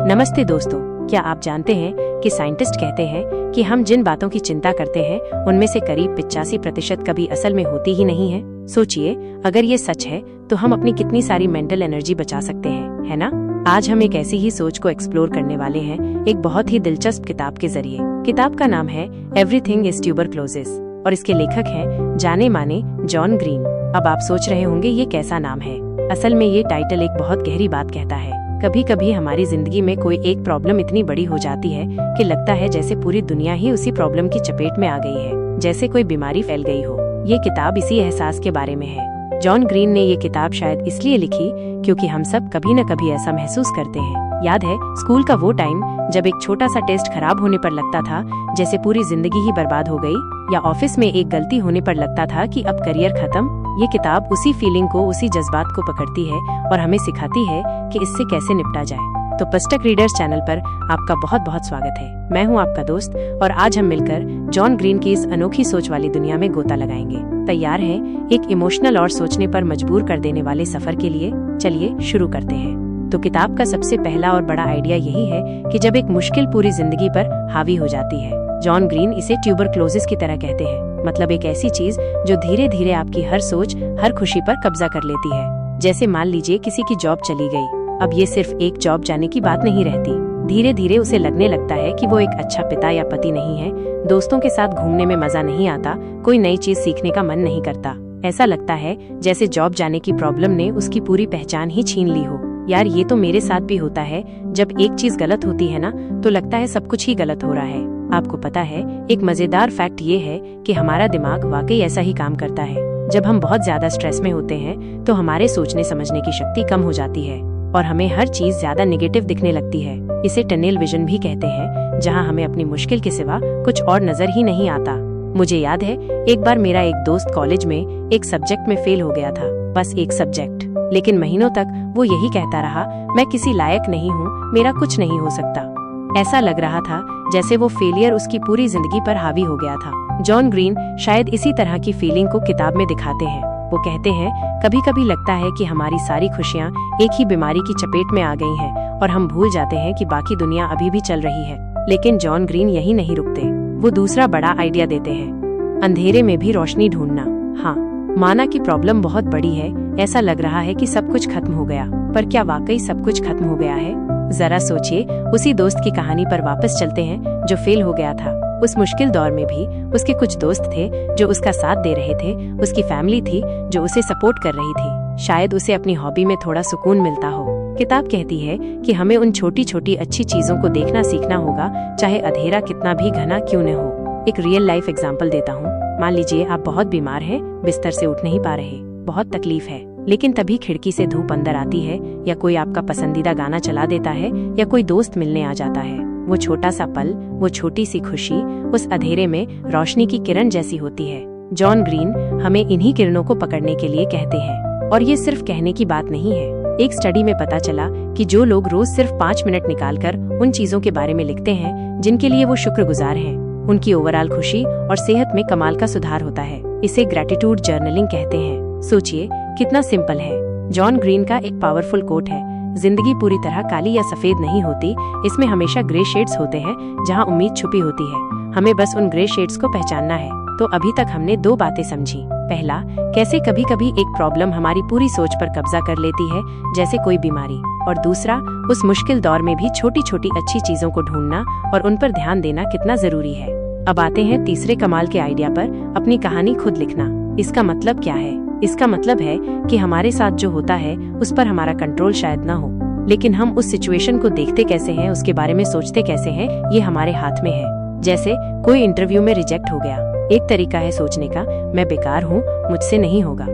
नमस्ते दोस्तों, क्या आप जानते हैं कि साइंटिस्ट कहते हैं कि हम जिन बातों की चिंता करते हैं उनमें से करीब 85% कभी असल में होती ही नहीं है। सोचिए, अगर ये सच है तो हम अपनी कितनी सारी मेंटल एनर्जी बचा सकते हैं, है ना? आज हम एक ऐसी ही सोच को एक्सप्लोर करने वाले हैं एक बहुत ही दिलचस्प किताब के जरिए। किताब का नाम है एवरीथिंग इज ट्यूबरक्लोसिस और इसके लेखक हैं जाने माने जॉन ग्रीन। अब आप सोच रहे होंगे ये कैसा नाम है। असल में ये टाइटल एक बहुत गहरी बात कहता है। कभी कभी हमारी जिंदगी में कोई एक प्रॉब्लम इतनी बड़ी हो जाती है कि लगता है जैसे पूरी दुनिया ही उसी प्रॉब्लम की चपेट में आ गई है, जैसे कोई बीमारी फैल गई हो। ये किताब इसी एहसास के बारे में है। जॉन ग्रीन ने ये किताब शायद इसलिए लिखी क्योंकि हम सब कभी न कभी ऐसा महसूस करते हैं। याद है स्कूल का वो टाइम जब एक छोटा सा टेस्ट खराब होने पर लगता था जैसे पूरी जिंदगी ही बर्बाद हो गई, या ऑफिस में एक गलती होने पर लगता था कि अब करियर खत्म। ये किताब उसी फीलिंग को, उसी जज्बात को पकड़ती है और हमें सिखाती है कि इससे कैसे निपटा जाए। तो पुस्तक रीडर्स चैनल पर आपका बहुत बहुत स्वागत है। मैं हूं आपका दोस्त और आज हम मिलकर जॉन ग्रीन की इस अनोखी सोच वाली दुनिया में गोता लगाएंगे। तैयार हैं एक इमोशनल और सोचने पर मजबूर कर देने वाले सफर के लिए? चलिए शुरू करते हैं। तो किताब का सबसे पहला और बड़ा आइडिया यही है कि जब एक मुश्किल पूरी जिंदगी पर हावी हो जाती है, जॉन ग्रीन इसे ट्यूबरक्लोसिस की तरह कहते हैं। मतलब एक ऐसी चीज जो धीरे धीरे आपकी हर सोच, हर खुशी पर कब्जा कर लेती है। जैसे मान लीजिए किसी की जॉब चली गई। अब ये सिर्फ एक जॉब जाने की बात नहीं रहती। धीरे धीरे उसे लगने लगता है कि वो एक अच्छा पिता या पति नहीं है, दोस्तों के साथ घूमने में मजा नहीं आता, कोई नई चीज सीखने का मन नहीं करता। ऐसा लगता है जैसे जॉब जाने की प्रॉब्लम ने उसकी पूरी पहचान ही छीन ली हो। यार, ये तो मेरे साथ भी होता है। जब एक चीज गलत होती है ना, तो लगता है सब कुछ ही गलत हो रहा है। आपको पता है, एक मजेदार फैक्ट ये है कि हमारा दिमाग वाकई ऐसा ही काम करता है। जब हम बहुत ज्यादा स्ट्रेस में होते हैं तो हमारे सोचने समझने की शक्ति कम हो जाती है और हमें हर चीज ज्यादा नेगेटिव दिखने लगती है। इसे टनल विजन भी कहते हैं, जहां हमें अपनी मुश्किल के सिवा कुछ और नजर ही नहीं आता। मुझे याद है एक बार मेरा एक दोस्त कॉलेज में एक सब्जेक्ट में फेल हो गया था, बस एक सब्जेक्ट। लेकिन महीनों तक वो यही कहता रहा, मैं किसी लायक नहीं हूँ, मेरा कुछ नहीं हो सकता। ऐसा लग रहा था जैसे वो फेलियर उसकी पूरी जिंदगी पर हावी हो गया था। जॉन ग्रीन शायद इसी तरह की फीलिंग को किताब में दिखाते हैं। वो कहते हैं कभी कभी लगता है कि हमारी सारी खुशियाँ एक ही बीमारी की चपेट में आ गई हैं और हम भूल जाते हैं कि बाकी दुनिया अभी भी चल रही है। लेकिन जॉन ग्रीन यही नहीं रुकते। वो दूसरा बड़ा आइडिया देते हैं, अंधेरे में भी रोशनी ढूंढना। हाँ, माना कि प्रॉब्लम बहुत बड़ी है, ऐसा लग रहा है कि सब कुछ खत्म हो गया, पर क्या वाकई सब कुछ खत्म हो गया है? जरा सोचिए, उसी दोस्त की कहानी पर वापस चलते हैं जो फेल हो गया था। उस मुश्किल दौर में भी उसके कुछ दोस्त थे जो उसका साथ दे रहे थे, उसकी फैमिली थी जो उसे सपोर्ट कर रही थी। शायद उसे अपनी हॉबी में थोड़ा सुकून मिलता हो। किताब कहती है कि हमें उन छोटी छोटी अच्छी चीजों को देखना सीखना होगा, चाहे अंधेरा कितना भी घना क्यों न हो। एक रियल लाइफ एग्जाम्पल देता हूँ। मान लीजिए आप बहुत बीमार हैं, बिस्तर से उठ नहीं पा रहे, बहुत तकलीफ है, लेकिन तभी खिड़की से धूप अंदर आती है, या कोई आपका पसंदीदा गाना चला देता है, या कोई दोस्त मिलने आ जाता है। वो छोटा सा पल, वो छोटी सी खुशी उस अंधेरे में रोशनी की किरण जैसी होती है। जॉन ग्रीन हमें इन्हीं किरणों को पकड़ने के लिए कहते हैं। और ये सिर्फ कहने की बात नहीं है। एक स्टडी में पता चला कि जो लोग रोज सिर्फ 5 मिनट निकालकर उन चीजों के बारे में लिखते हैं जिनके लिए वो शुक्रगुजार हैं, उनकी ओवरऑल खुशी और सेहत में कमाल का सुधार होता है। इसे ग्रेटिट्यूड जर्नलिंग कहते हैं। सोचिए कितना सिंपल है। जॉन ग्रीन का एक पावरफुल कोट है, जिंदगी पूरी तरह काली या सफेद नहीं होती, इसमें हमेशा ग्रे शेड्स होते हैं जहां उम्मीद छुपी होती है। हमें बस उन ग्रे शेड्स को पहचानना है। तो अभी तक हमने 2 बातें समझी। पहला, कैसे कभी कभी एक प्रॉब्लम हमारी पूरी सोच पर कब्जा कर लेती है, जैसे कोई बीमारी। और दूसरा, उस मुश्किल दौर में भी छोटी छोटी अच्छी चीजों को ढूंढना और उन पर ध्यान देना कितना जरूरी है। अब आते हैं तीसरे कमाल के आइडिया पर, अपनी कहानी खुद लिखना। इसका मतलब क्या है? इसका मतलब है कि हमारे साथ जो होता है उस पर हमारा कंट्रोल शायद ना हो, लेकिन हम उस सिचुएशन को देखते कैसे हैं, उसके बारे में सोचते कैसे हैं, ये हमारे हाथ में है। जैसे कोई इंटरव्यू में रिजेक्ट हो गया, एक तरीका है सोचने का, मैं बेकार हूँ, मुझसे नहीं होगा।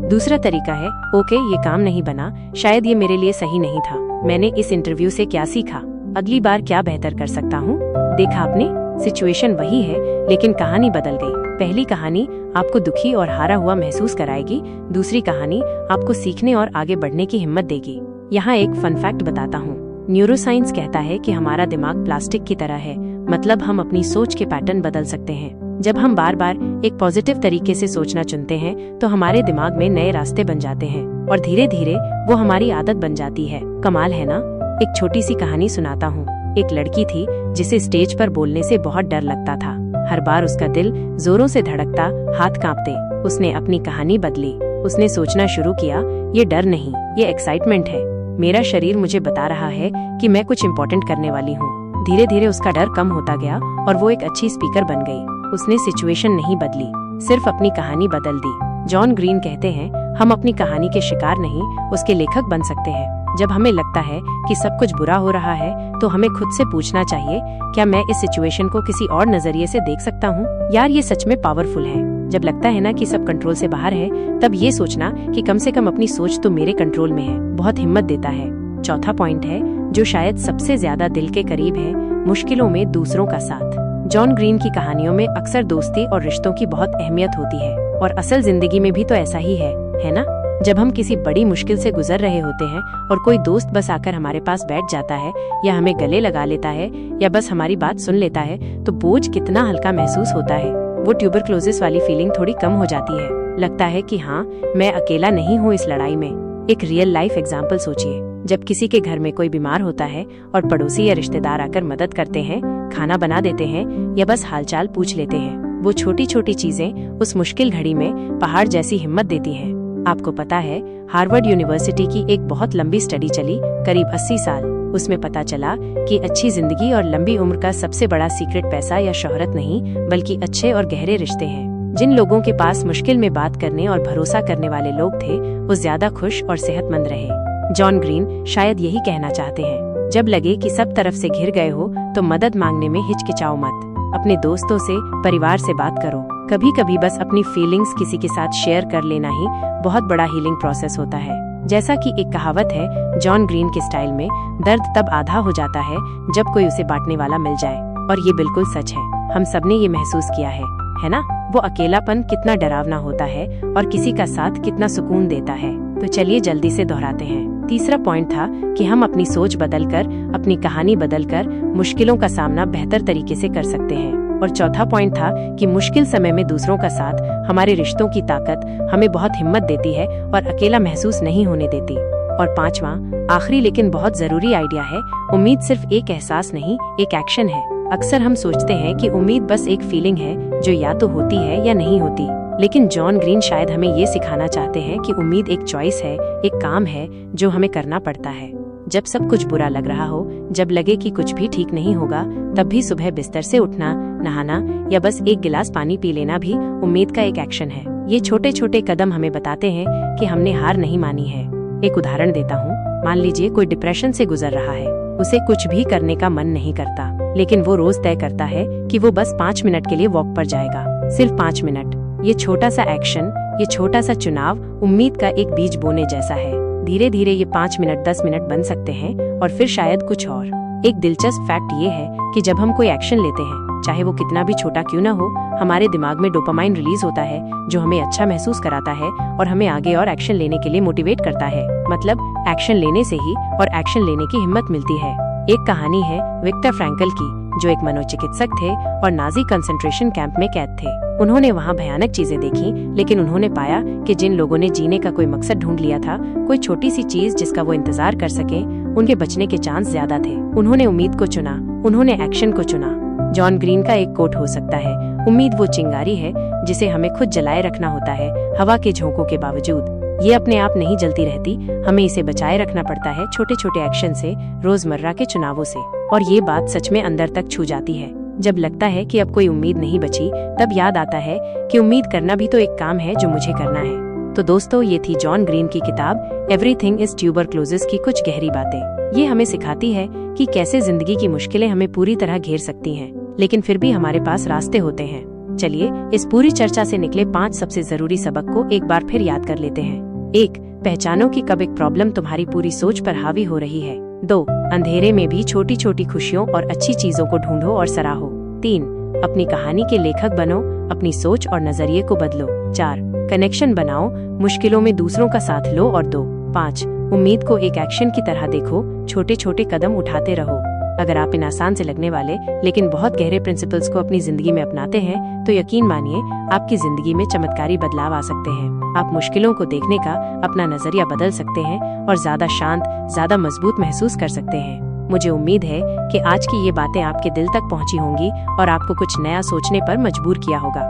दूसरा तरीका है, ओके ये काम नहीं बना, शायद ये मेरे लिए सही नहीं था, मैंने इस इंटरव्यू से क्या सीखा, अगली बार क्या बेहतर कर सकता हूँ। देखा आपने, सिचुएशन वही है लेकिन कहानी बदल गई। पहली कहानी आपको दुखी और हारा हुआ महसूस कराएगी, दूसरी कहानी आपको सीखने और आगे बढ़ने की हिम्मत देगी। यहाँ एक फन फैक्ट बताता हूँ। न्यूरोसाइंस कहता है कि हमारा दिमाग प्लास्टिक की तरह है, मतलब हम अपनी सोच के पैटर्न बदल सकते हैं। जब हम बार बार एक पॉजिटिव तरीके से सोचना चुनते हैं तो हमारे दिमाग में नए रास्ते बन जाते हैं और धीरे धीरे वो हमारी आदत बन जाती है। कमाल है ना? एक छोटी सी कहानी सुनाता हूँ। एक लड़की थी जिसे स्टेज पर बोलने से बहुत डर लगता था। हर बार उसका दिल जोरों से धड़कता, हाथ कांपते। उसने अपनी कहानी बदली। उसने सोचना शुरू किया, ये डर नहीं, ये एक्साइटमेंट है। मेरा शरीर मुझे बता रहा है कि मैं कुछ इम्पोर्टेंट करने वाली हूँ। धीरे धीरे उसका डर कम होता गया और वो एक अच्छी स्पीकर बन गई। उसने सिचुएशन नहीं बदली, सिर्फ अपनी कहानी बदल दी। जॉन ग्रीन कहते हैं, हम अपनी कहानी के शिकार नहीं, उसके लेखक बन सकते हैं। जब हमें लगता है कि सब कुछ बुरा हो रहा है तो हमें खुद से पूछना चाहिए, क्या मैं इस सिचुएशन को किसी और नजरिए से देख सकता हूँ? यार, ये सच में पावरफुल है। जब लगता है ना कि सब कंट्रोल से बाहर है, तब ये सोचना कि कम से कम अपनी सोच तो मेरे कंट्रोल में है, बहुत हिम्मत देता है। चौथा पॉइंट है, जो शायद सबसे ज्यादा दिल के करीब है, मुश्किलों में दूसरों का साथ। जॉन ग्रीन की कहानियों में अक्सर दोस्ती और रिश्तों की बहुत अहमियत होती है, और असल जिंदगी में भी तो ऐसा ही है ना? जब हम किसी बड़ी मुश्किल से गुजर रहे होते हैं और कोई दोस्त बस आकर हमारे पास बैठ जाता है, या हमें गले लगा लेता है, या बस हमारी बात सुन लेता है, तो बोझ कितना हल्का महसूस होता है। वो ट्यूबरक्लोसिस वाली फीलिंग थोड़ी कम हो जाती है। लगता है कि हाँ, मैं अकेला नहीं हूँ इस लड़ाई में। एक रियल लाइफ एग्जाम्पल सोचिए। जब किसी के घर में कोई बीमार होता है और पड़ोसी या रिश्तेदार आकर मदद करते हैं, खाना बना देते हैं, या बस हालचाल पूछ लेते हैं, वो छोटी छोटी चीजें उस मुश्किल घड़ी में पहाड़ जैसी हिम्मत देती हैं। आपको पता है, हार्वर्ड यूनिवर्सिटी की एक बहुत लंबी स्टडी चली, करीब 80 साल। उसमें पता चला कि अच्छी जिंदगी और लंबी उम्र का सबसे बड़ा सीक्रेट पैसा या शोहरत नहीं, बल्कि अच्छे और गहरे रिश्ते हैं। जिन लोगों के पास मुश्किल में बात करने और भरोसा करने वाले लोग थे, वो ज्यादा खुश और सेहतमंद रहे। जॉन ग्रीन शायद यही कहना चाहते हैं, जब लगे कि सब तरफ से घिर गए हो, तो मदद मांगने में हिचकिचाओ मत। अपने दोस्तों से, परिवार से बात करो। कभी कभी बस अपनी फीलिंग्स किसी के साथ शेयर कर लेना ही बहुत बड़ा हीलिंग प्रोसेस होता है। जैसा कि एक कहावत है, जॉन ग्रीन के स्टाइल में, दर्द तब आधा हो जाता है जब कोई उसे बांटने वाला मिल जाए। और ये बिल्कुल सच है, हम सबने ये महसूस किया है ना? वो अकेलापन कितना डरावना होता है और किसी का साथ कितना सुकून देता है। तो चलिए जल्दी से दोहराते हैं। तीसरा पॉइंट था कि हम अपनी सोच बदलकर, अपनी कहानी बदलकर मुश्किलों का सामना बेहतर तरीके से कर सकते हैं। और चौथा पॉइंट था कि मुश्किल समय में दूसरों का साथ, हमारे रिश्तों की ताकत हमें बहुत हिम्मत देती है और अकेला महसूस नहीं होने देती। और पांचवा, आखिरी लेकिन बहुत जरूरी आइडिया है, उम्मीद सिर्फ एक एहसास नहीं, एक एक्शन है। अक्सर हम सोचते हैं कि उम्मीद बस एक फीलिंग है जो या तो होती है या नहीं होती, लेकिन जॉन ग्रीन शायद हमें ये सिखाना चाहते हैं कि उम्मीद एक चॉइस है, एक काम है जो हमें करना पड़ता है। जब सब कुछ बुरा लग रहा हो, जब लगे कि कुछ भी ठीक नहीं होगा, तब भी सुबह बिस्तर से उठना, नहाना या बस एक गिलास पानी पी लेना भी उम्मीद का एक एक्शन है। ये छोटे छोटे कदम हमें बताते हैं कि हमने हार नहीं मानी है। एक उदाहरण देता हूँ। मान लीजिए कोई डिप्रेशन से गुजर रहा है, उसे कुछ भी करने का मन नहीं करता, लेकिन वो रोज तय करता है कि वो बस 5 मिनट के लिए वॉक पर जाएगा, सिर्फ 5 मिनट। ये छोटा सा एक्शन, ये छोटा सा चुनाव उम्मीद का एक बीज बोने जैसा है। धीरे धीरे ये 5 मिनट 10 मिनट बन सकते हैं और फिर शायद कुछ और। एक दिलचस्प फैक्ट ये है कि जब हम कोई एक्शन लेते हैं, चाहे वो कितना भी छोटा क्यों ना हो, हमारे दिमाग में डोपामाइन रिलीज होता है, जो हमें अच्छा महसूस कराता है और हमें आगे और एक्शन लेने के लिए मोटिवेट करता है। मतलब एक्शन लेने से ही और एक्शन लेने की हिम्मत मिलती है। एक कहानी है विक्टर फ्रैंकल की, जो एक मनोचिकित्सक थे और नाजी कंसंट्रेशन कैंप में कैद थे। उन्होंने वहाँ भयानक चीजें देखी, लेकिन उन्होंने पाया कि जिन लोगों ने जीने का कोई मकसद ढूंढ लिया था, कोई छोटी सी चीज जिसका वो इंतजार कर सके, उनके बचने के चांस ज्यादा थे। उन्होंने उम्मीद को चुना, उन्होंने एक्शन को चुना। जॉन ग्रीन का एक कोट हो सकता है, उम्मीद वो चिंगारी है जिसे हमें खुद जलाए रखना होता है, हवा के झोंकों के बावजूद। ये अपने आप नहीं जलती रहती, हमें इसे बचाए रखना पड़ता है छोटे छोटे एक्शन से, रोजमर्रा के चुनावों से। और ये बात सच में अंदर तक छू जाती है। जब लगता है कि अब कोई उम्मीद नहीं बची, तब याद आता है कि उम्मीद करना भी तो एक काम है जो मुझे करना है। तो दोस्तों, ये थी जॉन ग्रीन की किताब एवरीथिंग इज ट्यूबरक्लोसिस की कुछ गहरी बातें। ये हमें सिखाती है कि कैसे जिंदगी की मुश्किलें हमें पूरी तरह घेर सकती हैं, लेकिन फिर भी हमारे पास रास्ते होते हैं। चलिए इस पूरी चर्चा से निकले 5 सबसे जरूरी सबक को एक बार फिर याद कर लेते हैं। 1. पहचानो कि कब एक प्रॉब्लम तुम्हारी पूरी सोच पर हावी हो रही है। 2. अंधेरे में भी छोटी छोटी खुशियों और अच्छी चीजों को ढूंढो और सराहो। 3. अपनी कहानी के लेखक बनो, अपनी सोच और नजरिए को बदलो। 4. कनेक्शन बनाओ, मुश्किलों में दूसरों का साथ लो और दो। 5. उम्मीद को एक एक्शन की तरह देखो, छोटे छोटे कदम उठाते रहो। अगर आप इन आसान से लगने वाले लेकिन बहुत गहरे प्रिंसिपल्स को अपनी जिंदगी में अपनाते हैं तो यकीन मानिए आपकी जिंदगी में चमत्कारी बदलाव आ सकते हैं। आप मुश्किलों को देखने का अपना नजरिया बदल सकते हैं और ज्यादा शांत, ज्यादा मजबूत महसूस कर सकते हैं। मुझे उम्मीद है कि आज की ये बातें आपके दिल तक पहुंची होंगी और आपको कुछ नया सोचने पर मजबूर किया होगा।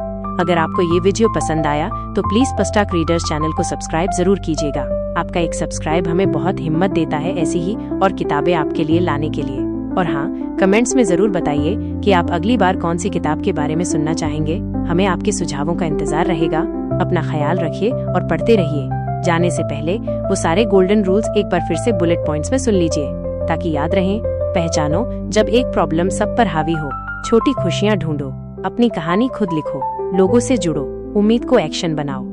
अगर आपको ये वीडियो पसंद आया तो प्लीज पुस्तक रीडर्स चैनल को सब्सक्राइब जरूर कीजिएगा। आपका एक सब्सक्राइब हमें बहुत हिम्मत देता है ऐसी ही और किताबें आपके लिए लाने के लिए। और हाँ, कमेंट्स में जरूर बताइए कि आप अगली बार कौन सी किताब के बारे में सुनना चाहेंगे। हमें आपके सुझावों का इंतजार रहेगा। अपना ख्याल रखिए और पढ़ते रहिए। जाने से पहले वो सारे गोल्डन रूल्स एक बार फिर से बुलेट पॉइंट्स में सुन लीजिए ताकि याद रहें। पहचानो जब एक प्रॉब्लम सब पर हावी हो, छोटी खुशियाँ ढूंढो, अपनी कहानी खुद लिखो, लोगों से जुड़ो, उम्मीद को एक्शन बनाओ।